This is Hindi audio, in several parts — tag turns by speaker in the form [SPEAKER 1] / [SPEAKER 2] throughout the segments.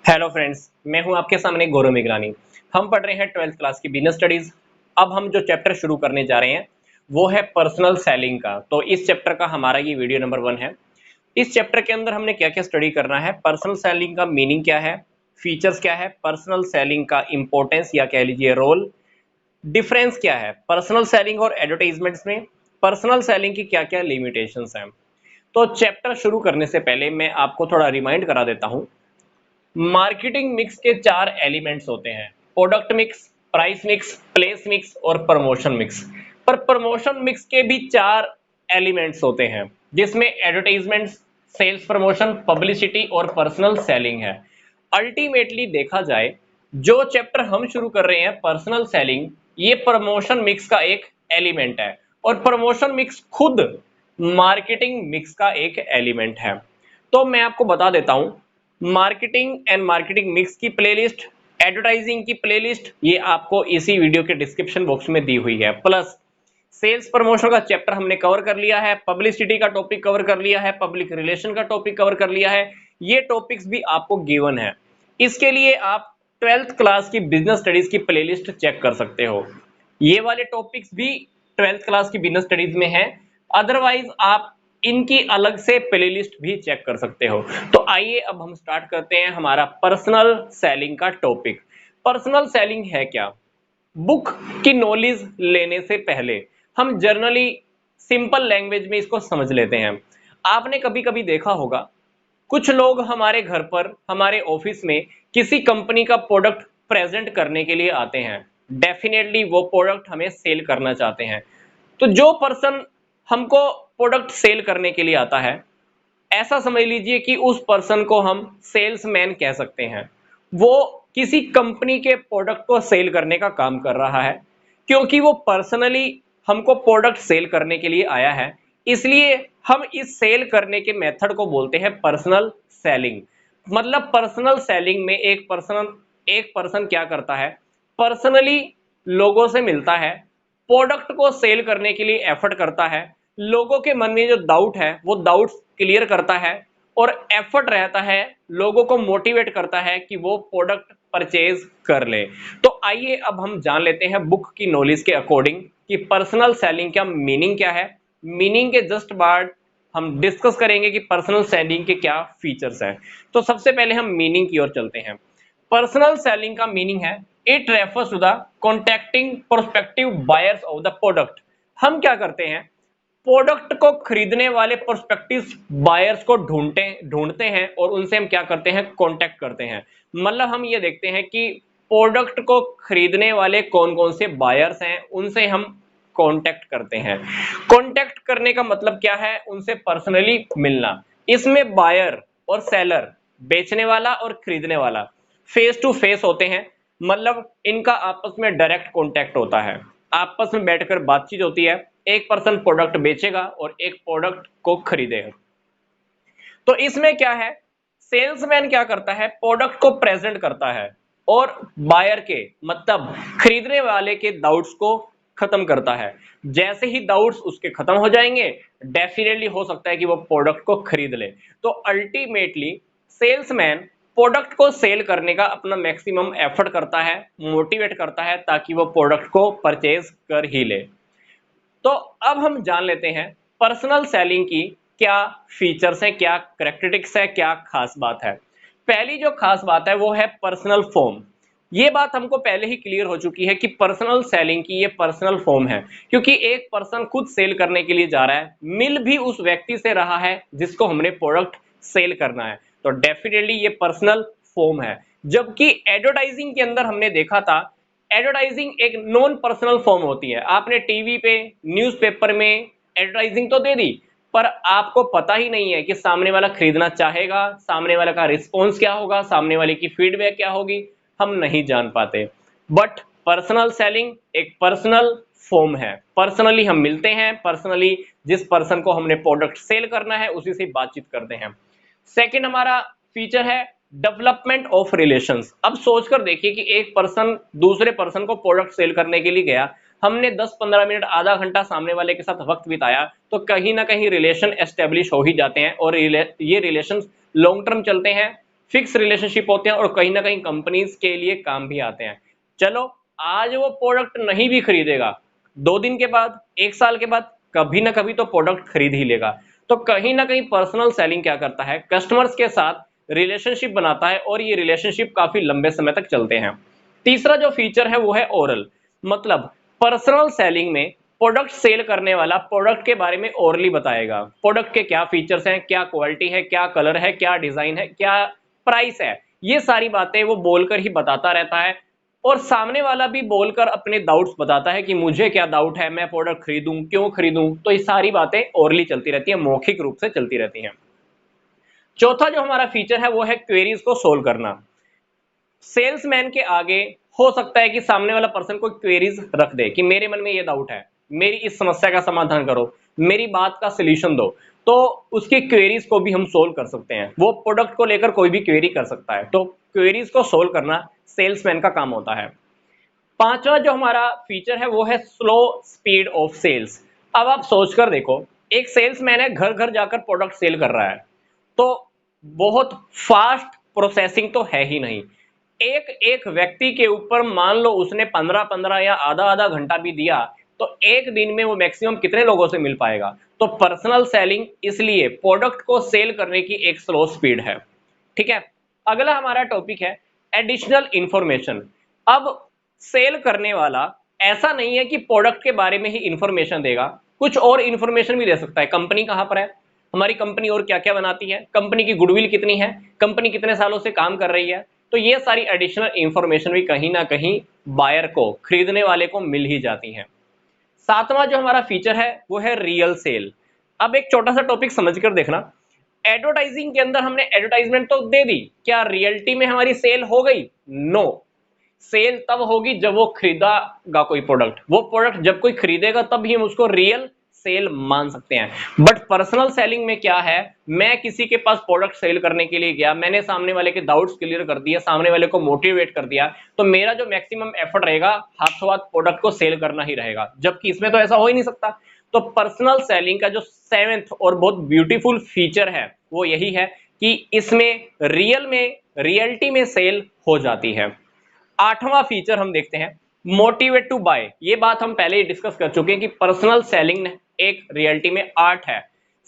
[SPEAKER 1] हेलो फ्रेंड्स, मैं हूं आपके सामने गौरव मेघरानी। हम पढ़ रहे हैं 12th क्लास की बिजनेस स्टडीज। अब हम जो चैप्टर शुरू करने जा रहे हैं वो है पर्सनल सेलिंग का। तो इस चैप्टर का हमारा ये वीडियो नंबर 1 है। इस चैप्टर के अंदर हमने क्या क्या स्टडी करना है, पर्सनल सेलिंग का मीनिंग क्या है, फीचर्स क्या है, पर्सनल सेलिंग का इंपॉर्टेंस या कह लीजिए रोल, डिफरेंस क्या है पर्सनल सेलिंग और एडवर्टाइजमेंट्स में, पर्सनल सेलिंग की क्या क्या लिमिटेशंस हैं। तो चैप्टर शुरू करने से पहले मैं आपको थोड़ा रिमाइंड करा देता हूं। मार्केटिंग मिक्स के 4 एलिमेंट्स होते हैं: product mix, price mix, place mix और प्रमोशन मिक्स। पर प्रमोशन मिक्स के भी 4 एलिमेंट्स होते हैं जिसमें एडवर्टाइजमेंट्स, सेल्स प्रमोशन, पब्लिसिटी और पर्सनल सेलिंग है। अल्टीमेटली देखा जाए, जो चैप्टर हम शुरू कर रहे हैं पर्सनल सेलिंग, ये प्रमोशन मिक्स का एक एलिमेंट है और प्रमोशन मिक्स खुद मार्केटिंग मिक्स का एक एलिमेंट है। तो मैं आपको बता देता हूं, मार्केटिंग एंड मार्केटिंग मिक्स की प्लेलिस्ट, एडवर्टाइजिंग की प्लेलिस्ट, ये आपको इसी वीडियो के डिस्क्रिप्शन बॉक्स में दी हुई है। प्लस सेल्स प्रमोशन का चैप्टर हमने कवर कर लिया है, पब्लिसिटी का टॉपिक कवर कर लिया है, पब्लिक रिलेशन का टॉपिक कवर कर लिया है। ये टॉपिक्स भी आपको गिवन है। इसके लिए आप 12th क्लास की बिजनेस स्टडीज की प्लेलिस्ट चेक कर सकते हो। ये वाले टॉपिक्स भी 12th क्लास की बिजनेस स्टडीज में है। अदरवाइज आप इनकी अलग से प्लेलिस्ट भी चेक कर सकते हो। तो आइए अब हम स्टार्ट करते हैं हमारा पर्सनल सेलिंग का टॉपिक। पर्सनल सेलिंग है क्या? बुक की नॉलेज लेने से पहले हम जर्नली सिंपल लैंग्वेज में इसको समझ लेते हैं। आपने कभी कभी देखा होगा, कुछ लोग हमारे घर पर, हमारे ऑफिस में किसी कंपनी का प्रोडक्ट प्रेजेंट करने के लिए आते हैं। डेफिनेटली वो प्रोडक्ट हमें सेल करना चाहते हैं। तो जो पर्सन हमको प्रोडक्ट सेल करने के लिए आता है, ऐसा समझ लीजिए कि उस पर्सन को हम सेल्समैन कह सकते हैं। वो किसी कंपनी के प्रोडक्ट को सेल करने का काम कर रहा है, क्योंकि वो पर्सनली हमको प्रोडक्ट सेल करने के लिए आया है। इसलिए हम इस सेल करने के मेथड को बोलते हैं पर्सनल सेलिंग। मतलब पर्सनल सेलिंग में एक पर्सन क्या करता है, पर्सनली लोगों से मिलता है, प्रोडक्ट को सेल करने के लिए एफर्ट करता है, लोगों के मन में जो डाउट है वो डाउट्स क्लियर करता है और एफर्ट रहता है, लोगों को मोटिवेट करता है कि वो प्रोडक्ट परचेज कर ले। तो आइए अब हम जान लेते हैं बुक की नॉलेज के अकॉर्डिंग कि पर्सनल सेलिंग का मीनिंग क्या है। मीनिंग के जस्ट बाद हम डिस्कस करेंगे कि पर्सनल सेलिंग के क्या फीचर्स हैं। तो सबसे पहले हम मीनिंग की ओर चलते हैं। पर्सनल सेलिंग का मीनिंग है, it refers to the contacting prospective buyers of the product. हम क्या करते हैं, प्रोडक्ट को खरीदने वाले प्रोस्पेक्टिव बायर्स को ढूंढते हैं और उनसे हम क्या करते हैं, कांटेक्ट करते हैं। मतलब हम ये देखते हैं कि प्रोडक्ट को खरीदने वाले कौन कौन से बायर्स हैं, उनसे हम कांटेक्ट करते हैं। कांटेक्ट करने का मतलब क्या है, उनसे पर्सनली मिलना। इसमें बायर और सेलर, बेचने वाला और खरीदने वाला, फेस टू फेस होते हैं। मतलब इनका आपस में डायरेक्ट कांटेक्ट होता है, आपस में बैठकर बातचीत होती है। एक पर्सन प्रोडक्ट बेचेगा और एक प्रोडक्ट को खरीदेगा। तो इसमें क्या है, सेल्समैन क्या करता है, प्रोडक्ट को प्रेजेंट करता है और बायर के मतलब खरीदने वाले के डाउट्स को खत्म करता है। जैसे ही डाउट्स उसके खत्म हो जाएंगे, डेफिनेटली हो सकता है कि वो प्रोडक्ट को खरीद ले। तो अल्टीमेटली सेल्समैन प्रोडक्ट को सेल करने का अपना मैक्सिमम एफर्ट करता है, मोटिवेट करता है ताकि वो प्रोडक्ट को परचेज कर ही ले। तो अब हम जान लेते हैं पर्सनल सेलिंग की क्या फीचर्स हैं, क्या करेक्टरिस्टिक्स है, क्या खास बात है। पहली जो खास बात है वो है पर्सनल फॉर्म। ये बात हमको पहले ही क्लियर हो चुकी है कि पर्सनल सेलिंग की ये पर्सनल फॉर्म है, क्योंकि एक पर्सन खुद सेल करने के लिए जा रहा है, मिल भी उस व्यक्ति से रहा है जिसको हमने प्रोडक्ट सेल करना है। तो डेफिनेटली ये पर्सनल फॉर्म है। जबकि एडवर्टाइजिंग के अंदर हमने देखा था, एडवर्टाइजिंग एक नॉन पर्सनल फॉर्म होती है। आपने टीवी पे, न्यूज़पेपर में एडवर्टाइजिंग तो दे दी, पर आपको पता ही नहीं है कि सामने वाला खरीदना चाहेगा, सामने वाला का रिस्पॉन्स क्या होगा, सामने वाले की फीडबैक क्या होगी, हम नहीं जान पाते। बट पर्सनल सेलिंग एक पर्सनल फॉर्म है। पर्सनली हम मिलते हैं, पर्सनली जिस पर्सन को हमने प्रोडक्ट सेल करना है उसी से बातचीत करते हैं। सेकंड हमारा फीचर है डेवलपमेंट ऑफ रिलेशंस। अब सोचकर देखिए कि एक पर्सन दूसरे पर्सन को प्रोडक्ट सेल करने के लिए गया, हमने 10-15 मिनट, आधा घंटा सामने वाले के साथ वक्त बिताया, तो कहीं ना कहीं रिलेशन एस्टेब्लिश हो ही जाते हैं और ये रिलेशन लॉन्ग टर्म चलते हैं। फिक्स रिलेशनशिप होते हैं और कहीं ना कहीं कंपनीज के लिए काम भी आते हैं। चलो, आज वो प्रोडक्ट नहीं भी खरीदेगा, 2 दिन के बाद, 1 साल के बाद, कभी ना कभी तो प्रोडक्ट खरीद ही लेगा। तो कहीं ना कहीं पर्सनल सेलिंग क्या करता है, कस्टमर्स के साथ रिलेशनशिप बनाता है और ये रिलेशनशिप काफी लंबे समय तक चलते हैं। तीसरा जो फीचर है वो है ओरल, मतलब पर्सनल सेलिंग में प्रोडक्ट सेल करने वाला प्रोडक्ट के बारे में ओरली बताएगा। प्रोडक्ट के क्या फीचर्स हैं, क्या क्वालिटी है, क्या कलर है, क्या डिजाइन है, क्या प्राइस है, ये सारी बातें वो बोलकर ही बताता रहता है। और सामने वाला भी बोलकर अपने डाउट्स बताता है कि मुझे क्या डाउट है, मैं प्रोडक्ट खरीदूं, क्यों खरीदूं। तो ये सारी बातें ओरली चलती रहती है, मौखिक रूप से चलती रहती हैं। चौथा जो हमारा फीचर है वो है क्वेरीज को सोल्व करना। सेल्समैन के आगे हो सकता है कि सामने वाला पर्सन कोई क्वेरीज रख दे कि मेरे मन में ये डाउट है, मेरी इस समस्या का समाधान करो, मेरी बात का सॉल्यूशन दो। तो उसकी क्वेरीज को भी हम सोल्व कर सकते हैं। वो प्रोडक्ट को लेकर कोई भी क्वेरी कर सकता है, तो क्वेरीज को सोल्व करना सेल्समैन का काम होता है। पांचवा जो हमारा फीचर है वो है स्लो स्पीड ऑफ सेल्स। अब आप सोचकर देखो, एक सेल्समैन है, घर घर जाकर प्रोडक्ट सेल कर रहा है, तो बहुत फास्ट प्रोसेसिंग तो है ही नहीं। एक एक व्यक्ति के ऊपर मान लो उसने 15-15 या आधा आधा घंटा भी दिया, तो एक दिन में वो मैक्सिमम कितने लोगों से मिल पाएगा। तो पर्सनल सेलिंग इसलिए प्रोडक्ट को सेल करने की एक स्लो स्पीड है। ठीक है, अगला हमारा टॉपिक है एडिशनल इंफॉर्मेशन। अब सेल करने वाला ऐसा नहीं है कि प्रोडक्ट के बारे में ही इंफॉर्मेशन देगा, कुछ और इंफॉर्मेशन भी दे सकता है। कंपनी कहां पर है, हमारी कंपनी और क्या क्या बनाती है, कंपनी की गुडविल कितनी है, कंपनी कितने सालों से काम कर रही है। तो ये सारी एडिशनल इंफॉर्मेशन भी कहीं ना कहीं बायर को, खरीदने वाले को मिल ही जाती है। सातवां जो हमारा फीचर है वो है रियल सेल। अब एक छोटा सा टॉपिक समझकर देखना, एडवर्टाइजिंग के अंदर हमने एडवर्टाइजमेंट तो दे दी, क्या रियलिटी में हमारी सेल हो गई? नो। सेल तब होगी जब वो खरीदेगा कोई प्रोडक्ट, वो प्रोडक्ट जब कोई खरीदेगा तब ही हम उसको रियल सेल मान सकते हैं। बट पर्सनल सेलिंग में क्या है, मैं किसी के पास प्रोडक्ट सेल करने के लिए गया, मैंने सामने वाले के डाउट्स क्लियर कर दिया, सामने वाले को मोटिवेट कर दिया, तो मेरा जो मैक्सिमम एफर्ट रहेगा हाथों हाथ प्रोडक्ट को सेल करना ही रहेगा, जबकि इसमें तो ऐसा हो ही नहीं सकता। तो पर्सनल सेलिंग का जो 7th और बहुत ब्यूटीफुल फीचर है वो यही है कि इसमें रियल में, रियलिटी में सेल हो जाती है। 8वां फीचर हम देखते हैं मोटिवेट टू बाय। ये बात हम पहले ही डिस्कस कर चुके हैं कि पर्सनल सेलिंग एक रियलिटी में आर्ट है।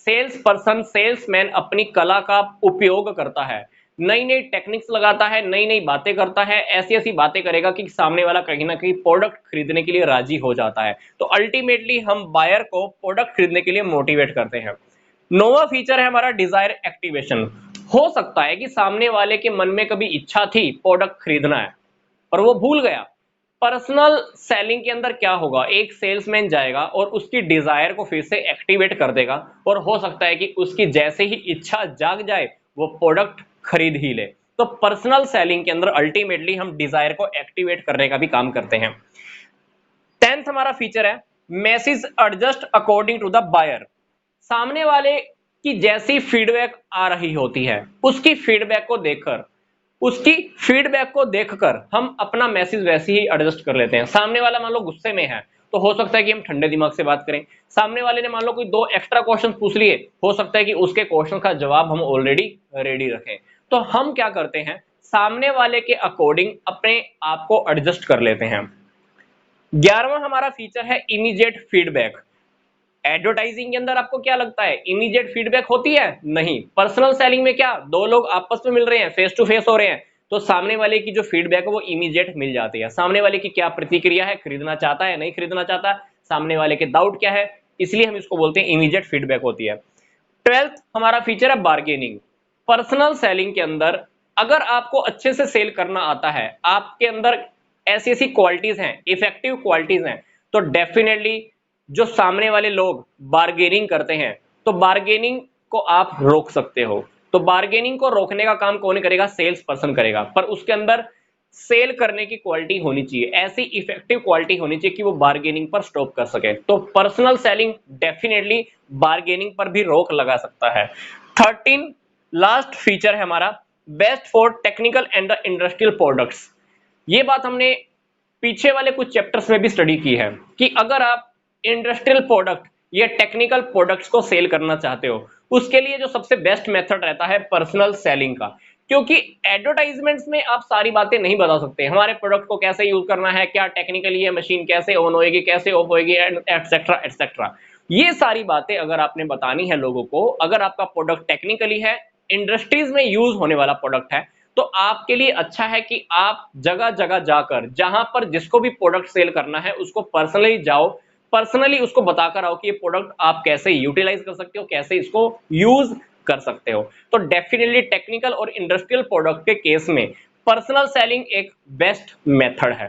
[SPEAKER 1] सेल्स पर्सन, सेल्समैन अपनी कला का उपयोग करता है, नई नई टेक्निक्स लगाता है, नई नई बातें करता है, ऐसी ऐसी बातें करेगा कि सामने वाला कहीं ना कहीं प्रोडक्ट खरीदने के लिए राजी हो जाता है। तो अल्टीमेटली हम बायर को प्रोडक्ट खरीदने के लिए मोटिवेट करते हैं। 9वां फीचर है हमारा डिजायर एक्टिवेशन। हो सकता है कि सामने वाले के मन में कभी इच्छा थी प्रोडक्ट खरीदना है पर वो भूल गया। पर्सनल सेलिंग के अंदर क्या होगा, एक सेल्समैन जाएगा और उसकी डिजायर को फिर से एक्टिवेट कर देगा और हो सकता है कि उसकी जैसे ही इच्छा जाग जाए वो प्रोडक्ट खरीद ही ले। तो पर्सनल सेलिंग के अंदर अल्टीमेटली हम डिजायर को एक्टिवेट करने का भी काम करते हैं। 10th हमारा फीचर है message adjust according to the buyer. सामने वाले की जैसी फीडबैक आ रही होती है, उसकी फीडबैक को देखकर, उसकी फीडबैक को देखकर हम अपना मैसेज वैसे ही एडजस्ट कर लेते हैं। सामने वाला मान लो गुस्से में है तो हो सकता है कि हम ठंडे दिमाग से बात करें। सामने वाले ने मान लो कोई 2 एक्स्ट्रा क्वेश्चन पूछ लिए, हो सकता है कि उसके क्वेश्चन का जवाब हम ऑलरेडी रेडी रखें। तो हम क्या करते हैं, सामने वाले के अकॉर्डिंग अपने आप को एडजस्ट कर लेते हैं। 11वां हमारा फीचर है इमीडिएट फीडबैक। एडवर्टाइजिंग के अंदर आपको क्या लगता है इमीडिएट फीडबैक होती है? नहीं। पर्सनल सेलिंग में क्या, 2 लोग आपस में मिल रहे हैं, फेस टू फेस हो रहे हैं, तो सामने वाले की जो फीडबैक है वो इमीडिएट मिल जाती है। सामने वाले की क्या प्रतिक्रिया है, खरीदना चाहता है, नहीं खरीदना चाहता, सामने वाले के डाउट क्या है, इसलिए हम इसको बोलते हैं इमीडिएट फीडबैक होती है। 12th हमारा फीचर है बार्गेनिंग। पर्सनल सेलिंग के अंदर अगर आपको अच्छे से सेल करना आता है, आपके अंदर ऐसी ऐसी क्वालिटीज हैं, इफेक्टिव क्वालिटीज हैं, तो डेफिनेटली जो सामने वाले लोग बार्गेनिंग करते हैं तो बार्गेनिंग को आप रोक सकते हो। तो बार्गेनिंग को रोकने का काम कौन करेगा, सेल्स पर्सन करेगा, पर उसके अंदर सेल करने की क्वालिटी होनी चाहिए, ऐसी इफेक्टिव क्वालिटी होनी चाहिए कि वो बार्गेनिंग पर स्टॉप कर सके। तो पर्सनल सेलिंग डेफिनेटली बार्गेनिंग पर भी रोक लगा सकता है। 13 लास्ट फीचर है हमारा best for technical and the industrial products. ये बात हमने पीछे वाले कुछ चैप्टर्स में भी स्टडी की है कि अगर आप इंडस्ट्रियल प्रोडक्ट या टेक्निकल प्रोडक्ट्स को सेल करना चाहते हो, उसके लिए जो सबसे बेस्ट मेथड रहता है पर्सनल सेलिंग का। क्योंकि एडवर्टाइजमेंट्स में आप सारी बातें नहीं बता सकते, हमारे प्रोडक्ट को कैसे यूज करना है, क्या टेक्निकली ये मशीन कैसे ऑन होएगी, कैसे ऑफ होएगी, एटसेट्रा एटसेट्रा। ये सारी बातें अगर आपने बतानी है लोगों को, अगर आपका प्रोडक्ट टेक्निकली है, इंडस्ट्रीज में यूज होने वाला प्रोडक्ट है, तो आपके लिए अच्छा है कि आप जगह जगह जाकर, जहां पर जिसको भी प्रोडक्ट सेल करना है उसको पर्सनली जाओ, पर्सनली उसको बताकर आओ कि ये प्रोडक्ट आप कैसे यूटिलाइज कर सकते हो, कैसे इसको यूज कर सकते हो। तो डेफिनेटली टेक्निकल और इंडस्ट्रियल प्रोडक्ट के केस में पर्सनल सेलिंग एक बेस्ट मेथड है।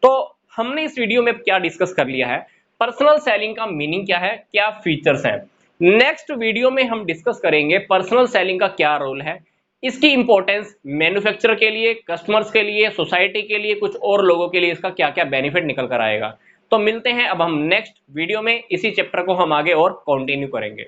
[SPEAKER 1] तो हमने इस वीडियो में क्या डिस्कस कर लिया है, पर्सनल सेलिंग का मीनिंग क्या है, क्या फीचर्स हैं। नेक्स्ट वीडियो में हम डिस्कस करेंगे पर्सनल सेलिंग का क्या रोल है, इसकी इंपॉर्टेंस मैन्युफैक्चरर के लिए, कस्टमर्स के लिए, सोसाइटी के लिए, कुछ और लोगों के लिए इसका क्या क्या बेनिफिट निकल कर आएगा। तो मिलते हैं अब हम नेक्स्ट वीडियो में, इसी चैप्टर को हम आगे और कंटिन्यू करेंगे।